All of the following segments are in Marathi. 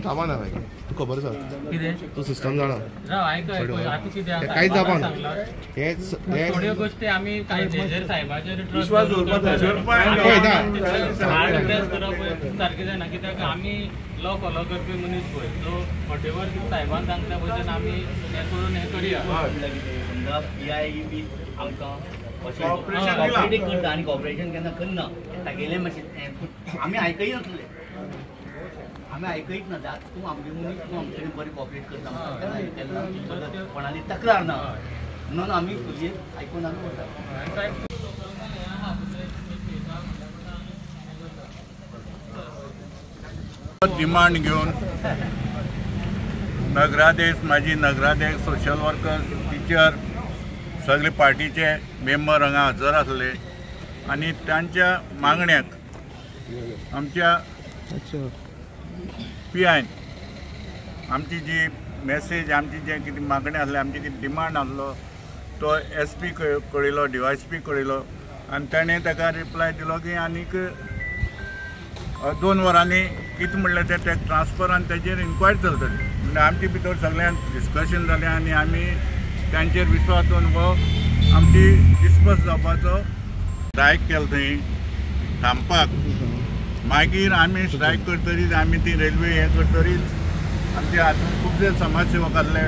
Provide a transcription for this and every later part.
ताबा ना भाई तू खबर आसा तू सिस्टम जाणा कांयच जावपा ना थोड्यो गोष्टी आमी जर साहेबाचेर विश्वास दवरपाक सारकें जायना कित्याक आमी लॉ फॉलो करपी मनीस पळय सो वॉटेवर साहेबान सांगता भशेन आमी हें करून हें करया कॉपरेशन करता आनी कॉपरेशन केन्ना करना तागेलें मातशें आमी आयकय नासले आमी आयकयत ना तूं आमगे मनीस तूं आमचे कडेन बरें कॉपरेट करता केन्ना कोणाली तक्रार ना म्हणून आमी तुजें आयकून आमी वता डिमांड घेवन नगराध्यक्ष माजी नगराध्यक्ष सोशल वर्कर टिचर सगळे पार्टीचे मेंबर हांगा हजर आसले आनी तांच्या मागण्याक आमच्या PI आमची जी मेसेज आमची जे कितें मागणी आसले आमची कितें डिमांड आसलो तो SP कळयलो DYSP कळयलो आनी ताणें ताका रिप्लाय दिलो की आनीक 2 वरांनी कितें म्हणलें तें ट्रान्सफर आनी ताचेर इन्क्वायरी चलतली म्हणजे आमचे भितर सगळ्यांक डिस्कशन जालें आनी आमी तांचेर विश्वास दवरून हो आमची डिस्पर्स जावपाचो स्ट्रायक केलो थंय थांबपाक मागीर आमी स्ट्रायक करतरीच आमी ती रेल्वे हें करतरीच आमच्या हातूंत खुबशे समाजसेवक आसले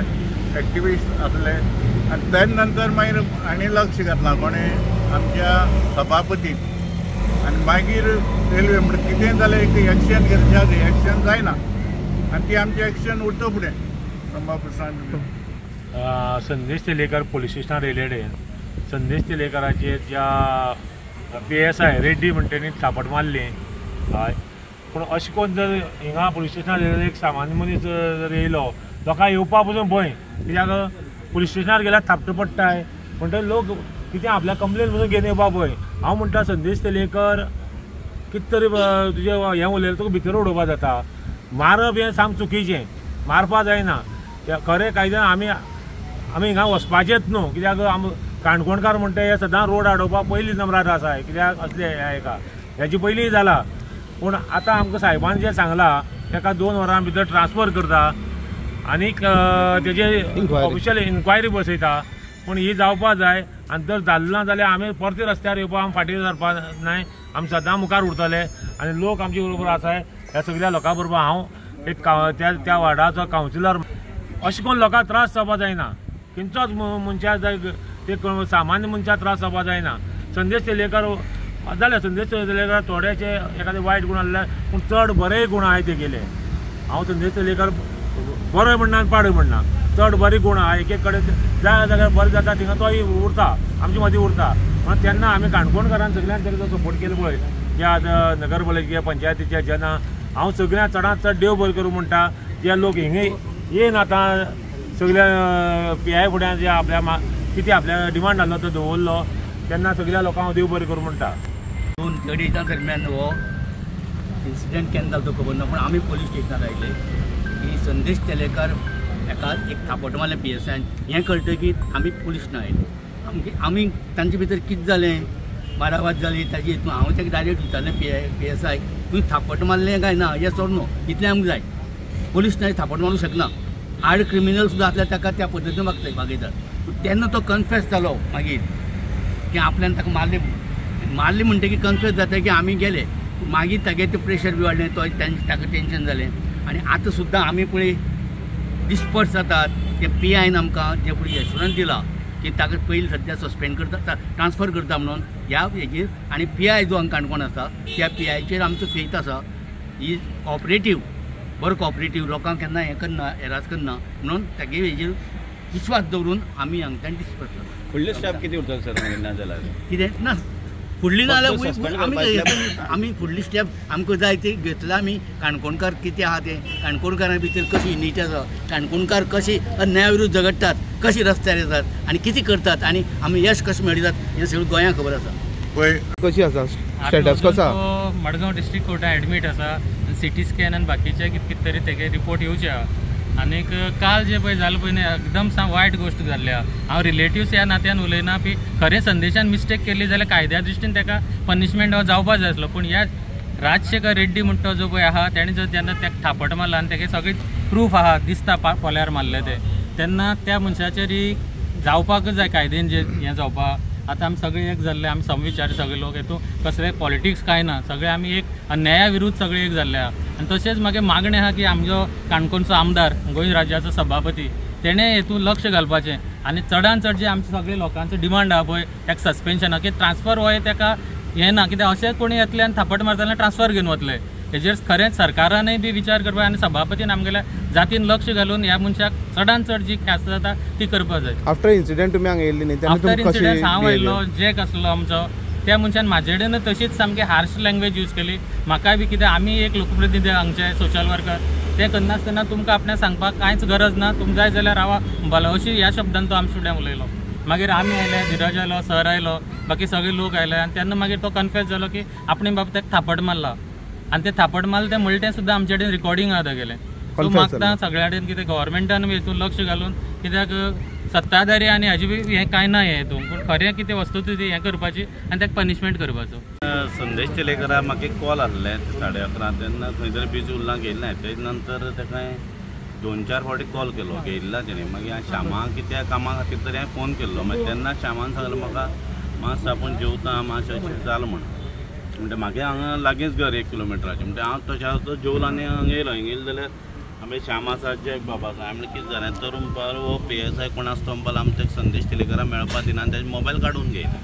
एक्टिविस्ट आसले आनी तेज नंतर मागीर आनी लक्ष घातलां कोणें आमच्या सभापतीन आनी मागीर रेल्वे म्हणजे कितें जालें एक एक्शन घेतलें एक्शन जायना आनी ती आमची एक्शन उरता फुडें संदेश तेलेकर पुलीस स्टेशनार येयले संदेश तेलेकराचे ज्या PSI रेड्डी म्हणटे थापट मारली हय पूण अशें करून जर हिंगा पुलीस स्टेशनार एक सामान्य मनीस जर येयलो लोकांक येवपा पसून भंय कित्याक पुलीस स्टेशनार गेल्यार थापट पडटाय म्हणटकीर लोक कितें आपल्या कंप्लेन पसून घेवन येवपा भंय हांव म्हणटा संदेश तेलेकर कितें तरी तुजें हें उलयलें तुका भितर उडोवपा जाता मारप हें साम चुकीचें मारपा जायना खरें कायद्यान आमी हिंगा वचपाचेंच न्हू कित्याक काणकोणकार म्हणटा हे सदां रोड आडोवपाक पयलीं नंबरार आसा कित्याक असले हेका हेची पयलीं जाला पूण आतां आमकां साहेबान जें सांगलां ताका 2 वरां भितर ट्रान्सफर करता आनीक तेजे ऑफिशियल इन्क्वायरी बसयता पूण ही जावपा जाय आनी जर जाल्लें ना जाल्यार आमी परती रस्त्यार येवपा आमी फाटीं सरपा नाय आमी सदां मुखार उरतले आनी लोक आमचे बरोबर आसाय ह्या सगळ्या लोकां बरोबर हांव एक त्या वार्डाचो कावन्सिलर अशें करून लोकांक त्रास जावपा जायना खंयचोच मनशाक जाय ते सामान्य मनशाक त्रास जावपा जायना संदेश तेलेकर जाल्यार संदेश तेलेकर थोडेशे एखादे वायट गुण आसले पूण चड बरेय गुण आहाय ते गेले हांव संदेश तेलेकर बरोय म्हणना आनी पाडय म्हणना चड बरे गुण आहा एक कडेन ज्या जाग्यार बरें जाता थिंगा तोय उरता आमचे मदीं उरता म्हणून तेन्ना आमी काणकोणकारान सगळ्यांक ताका सपोर्ट केलो पळय ज्या नगरपालिके पंचायतीचे जेन्ना हांव सगळ्यांक चडांत चड देव बरें करूं म्हणटा जे लोक हिंगा येन आतां सगळ्या PI फुड्यान जे आपल्या कितें आपल्या डिमांड आसलो तो दवरलो तेन्ना सगळ्या लोकांक हांव देव बरें करूं म्हणटा 2 अडेच्या दरम्यान हो इन्सिडेंट केन्ना जालो तो खबर ना पूण आमी पुलीस स्टेशनार आयले की संदेश तेलेकर एका एक थापट मारलें PSI हें कळटकीर आमी पुलीस स्टेशनार आयले आमी तांचे भितर कितें जालें बाराबाद जाली ताजी हितून हांव ताका डायरेक्ट विचारलें PSI तुवें थापट मारलें काय ना हें सोड न्हू इतलें आमकां जाय पुलीस स्टेशनार थापट मारूंक शकना हार्ड क्रिमिनल सुद्दां आसल्यार ताका त्या पद्दतीन मागयतात तेन्ना तो कन्फेस जालो मागीर की आपल्यान ताका मारले म्हणटकीर कन्फेस जाता की आमी गेले मागीर तागे तें प्रेशर बी वाडलें तो ताका टेन्शन जालें आनी आतां सुद्दां आमी पळय डिस्पर्स जातात ते PIन आमकां जे पळय एश्युरन्स दिला की ताका पयलीं सद्या सस्पेंड करता ट्रान्सफर करता म्हणून ह्या हेजेर आनी PI जो हांगा काणकोण आसा त्या PIचेर आमचो फेथ आसा ही कॉपरेटीव बरो कॉपरेटीव लोकांक केन्ना हें करना हेरास करना म्हणून तागे हेजेर विश्वास दवरून आमी हांगच्यान डिस्पर्स करता फुडले स्टॅप कितें उरता सर ना जाल्यार कितें ना फुडली ना जाल्यार आमी फुडली स्टेप आमकां जाय ते घेतला आमी काणकोणकार कितें आहा तें काणकोणकारां भितर कशी युनिटी आसा काणकोणकार कशी अन्याया विरुद्ध झगडटात कशी रस्त्यार येतात आनी कितें करतात आनी आमी यश कशें मेळयतात हें सगळें गोंयांक खबर आसा कशी आसा स्टेटस कसो मडगांव डिस्ट्रिक्ट कोर्टान एडमीट आसा CT स्कॅन आनी बाकीचे कितें तरी तेगे रिपोर्ट येवचे आहा आनीक काल जे पळय जालें पळय न्ही एकदम वायट गोश्ट जाल्ली आहा हांव रिलेटिव्स ह्या नात्यान उलयना की खरें संदेशान मिस्टेक केल्ली जाल्यार कायद्या दृश्टीन ताका पनिशमेंट हो जावपा जाय आसलो पूण ह्या राजशेखर रेड्डी म्हणटा तो जो पळय आहा तेणें जर जेन्ना ताका थापट मारला आनी तेगे सगळें प्रूफ आहा दिसता पोल्यार मारले ते तेन्ना त्या मनशाचेर जावपाकच जाय कायदेन जे हें जावपा आतां आमी सगळे एक जाल्ले आमी समविचारी सगळे लोक हेतू कसले पॉलिटिक्स काय ना सगळे आमी एक न्याया विरुद्ध सगळे एक जाल्ले आहा आनी तशेंच मागीर मागणें आहा की आमचो काणकोणचो आमदार गोंय राज्याचो सभापती तेणें हेतून लक्ष घालपाचें आनी चडांत चड जे आमचे सगळे लोकांचो डिमांड आहा पळय ताका सस्पेन्शना की ट्रान्सफर हो ताका हें ना कित्याक अशें कोणी येतले आनी थापट मारतले ट्रान्सफर घेवन वतले हेजेर खरेंच सरकारानय बी विचार करपा आनी सभापतीन आमगेल्या जातीन लक्ष घालून ह्या मनशाक चडांत चड जी ख्यास्त जाता ती करपाक जाय. आफ्टर इन्सिडेंट तुमी हांगा येयल्ली न्ही आफ्टर इन्सिडेंट हांव आयिल्लो जॅक आसलो आमचो त्या मनशान म्हाजे कडेन तशीच सामकी हार्श लँग्वेज यूज केली म्हाकाय बी कितें आमी एक लोकप्रतिनिधी हांगचे सोशल वर्कर ते करनासतना तुमकां आपणाक सांगपाक कांयच गरज ना तुमकां जाय जाल्यार रावा भला अशी ह्या शब्दान तो आमचे फुड्यान उलयलो. मागीर आमी आयले धीरज आयलो सर आयलो बाकी सगळे लोक आयले आनी तेन्ना मागीर तो कन्फ्यूज जालो की आपणे बाबा ताका थापट मारला आनी ते थापट मारले ते म्हणलें तें सुद्दां आमचे कडेन रिकॉर्डिंग आहा तेगेलें सो मागता सगळ्या कडेन कितें गव्हर्मेंटान बी हितून लक्ष घालून कित्याक सत्ताधारी आनी हाजी बी हें कांय ना हें हितून पूण खरें कितें वस्तुस्थिती हें करपाची आनी ताका पनिशमेंट करपाचो. संदेश तेलेकरा म्हाका एक कॉल आसलें 11:30 तेन्ना खंय तरी बिजी उरलां गेल्लें तेजे नंतर ताका 2-4 फावटी कॉल केलो घेयल्ला तेणें मागीर हांवें श्यामा कित्या कामा खातीर तरी हांवें फोन केल्लो मागीर तेन्ना श्यामान सांगलें म्हाका मातसो आपूण जेवता मातशें अशें जालें म्हणून म्हणजे म्हागे हांगा लागींच घर 1 किलोमिटराचें म्हणजे हांव तशें जेवलो आनी हांगा येयलो जाल्यार आमी श्यामा आसा जॅक बाबा आसा आमी कितें जालें तर म्हणपाक हो PSI कोण आसा तो म्हणपाक आमकां संदेश तेलेकरा मेळपा दिना आनी तेजे मोबायल काडून घेयला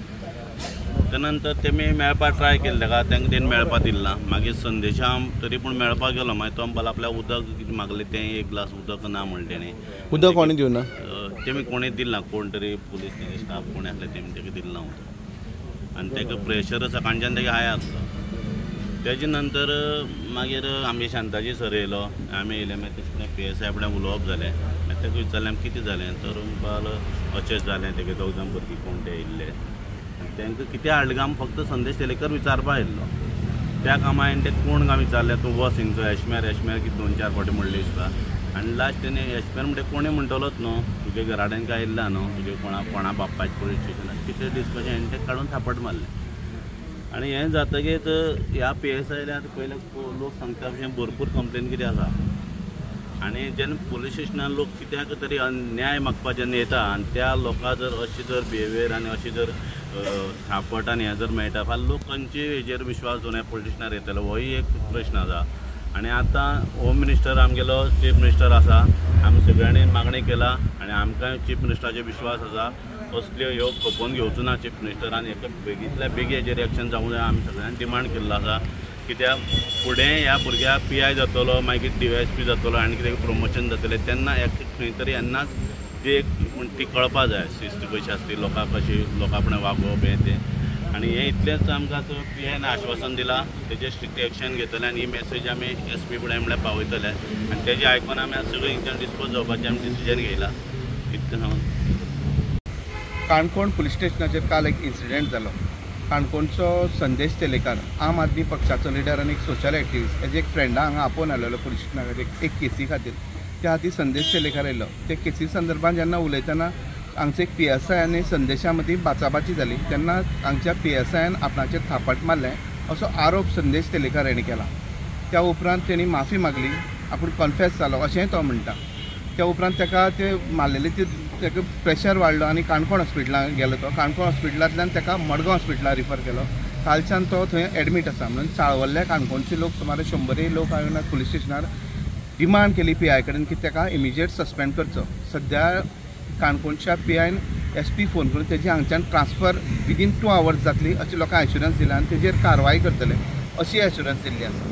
त्या नंतर तेमी मेळपाक ट्राय केलें ताका तांकां तेणी मेळपा दिलना मागीर संदेशा तरी पूण मेळपाक गेलो मागीर तो म्हणपाक आपल्याक उदक कितें मागलें तें 1 ग्लास उदक ना म्हणलें तेणी उदक कोणी दिवना तेमी कोणी दिलना कोण तरी पुलीस स्टाफ कोणी आसले तेमी ताका दिलना उदक आनी ताका प्रेशर सकाळच्यान ताका हाय आसलो. तेजे नंतर मागीर आमी शांताजी सर येयलो आमी येयले मागीर तेशें PSI फुडें उलोवप जालें मागीर ताका विचारलें कितें जालें तर म्हणपाक अशें जालें तेगे 2 जाण भुरगीं कोण ते येयल्ले तांकां कितें हाडलें काय फक्त संदेश तेलेकर विचारपा येयल्लो त्या कामा हांवें ते कोण काय विचारलें तूं वस हिंगचो एशमेर कितें 2-4 फावटी म्हणलें दिसता आनी लास्ट तेणी एशमेर म्हणटा कोणी म्हणटलोच न्हू तुगे घराडेन काय येयल्ला न्हू तुगे कोणा बापायच्या पुलीस स्टेशनार कितें दिसपाचें हांवें तें काडून थापट मारलें आनी हें जातकीच ह्या PSI आतां पयले लोक सांगता भशेन भरपूर कंप्लेन कितें आसा आनी जेन्ना पुलीस स्टेशनार लोक कित्याक तरी न्याय मागपा जेन्ना येता आनी त्या लोकां जर अशी जर बिहेवियर आनी अशी जर थापट आनी हें जर मेळटा फाल्यां लोक खंयचे हेजेर विश्वास दवरून पुलीस स्टेशनार येतलो होय एक प्रश्न आसा. आनी आतां होम मिनिस्टर आमगेलो चीफ मिनिस्टर आसा आमी सगळ्यांनी मागणी केला आनी आमकां चीफ मिनिस्टराचेर विश्वास आसा कसल्यो ह्यो खपोवन घेवचो ना चीफ मिनिस्टर आनी हेका बेगींतल्या बेगीन हेजेर एक्शन जावंक जाय आमी सगळ्यांनी डिमांड केल्लो आसा कित्याक फुडें ह्या भुरग्याक PI जातलो मागीर DYSP जातलो आनी कितें प्रमोशन जातलें तेन्ना खंय तरी येन्नाच ती ती कळपा जाय शिस्त कशी आसली लोकांक कशी लोकां फुडें वागोवप हें तें आनी हें इतलेंच आमकां PIन आश्वासन दिलां तेजेर स्ट्रिक्ट एक्शन घेतलें आनी ही मेसेज आमी SP फुडें म्हणल्यार पावयतले आनी तेजें आयकून आमी सगळीं हिंगच्यान डिस्पोज जावपाचें आमी डिसिजन घेयला इतलें सांगून. काणकोण पुलीस स्टेशनाचेर काल एक इन्सिडेंट जालो. काणकोणचो संदेश तेलेकार आम आदमी पक्षाचो लिडर आनी एक सोशल एक्टिविस्ट हेजे एक फ्रेंडा हांगा आपोवन आयलेलो पुलीस स्टेशनार एक केसी खातीर त्या खातीर संदेश तेलेकार येयलो. ते केसी संदर्भात जेन्ना उलयतना हांगचे एक PSI आनी संदेशा मदीं बाचाबाची जाली तेन्ना हांगच्या PSIन आपणाचेर थापट मारलें असो आरोप संदेश तेलेकार हेणें केला. त्या उपरांत तेणी माफी मागली आपूण कन्फेस जालो अशेंय तो म्हणटा. त्या उपरांत ताका ते मारलेले ताका प्रेशर वाडलो आनी काणकोण हॉस्पिटलांत गेलो तो काणकोण हॉस्पिटलांतल्यान ताका मडगांव हॉस्पिटलांत रिफर केलो. कालच्यान तो थंय एडमीट आसा म्हणून चाळवल्ल्या काणकोणचे लोक सुमार 100 लोक आयोन पुलीस स्टेशनार डिमांड केली PI कडेन की ताका इमिजिएट सस्पेंड करचो. सद्या काणकोणच्या PIन SP फोन करून तेजी हांगच्यान ट्रान्सफर विदीन 2 hours जातली अशी लोकांक एश्युरन्स दिला आनी तेजेर कारवाय करतले अशी एश्युरन्स दिल्ली आसा.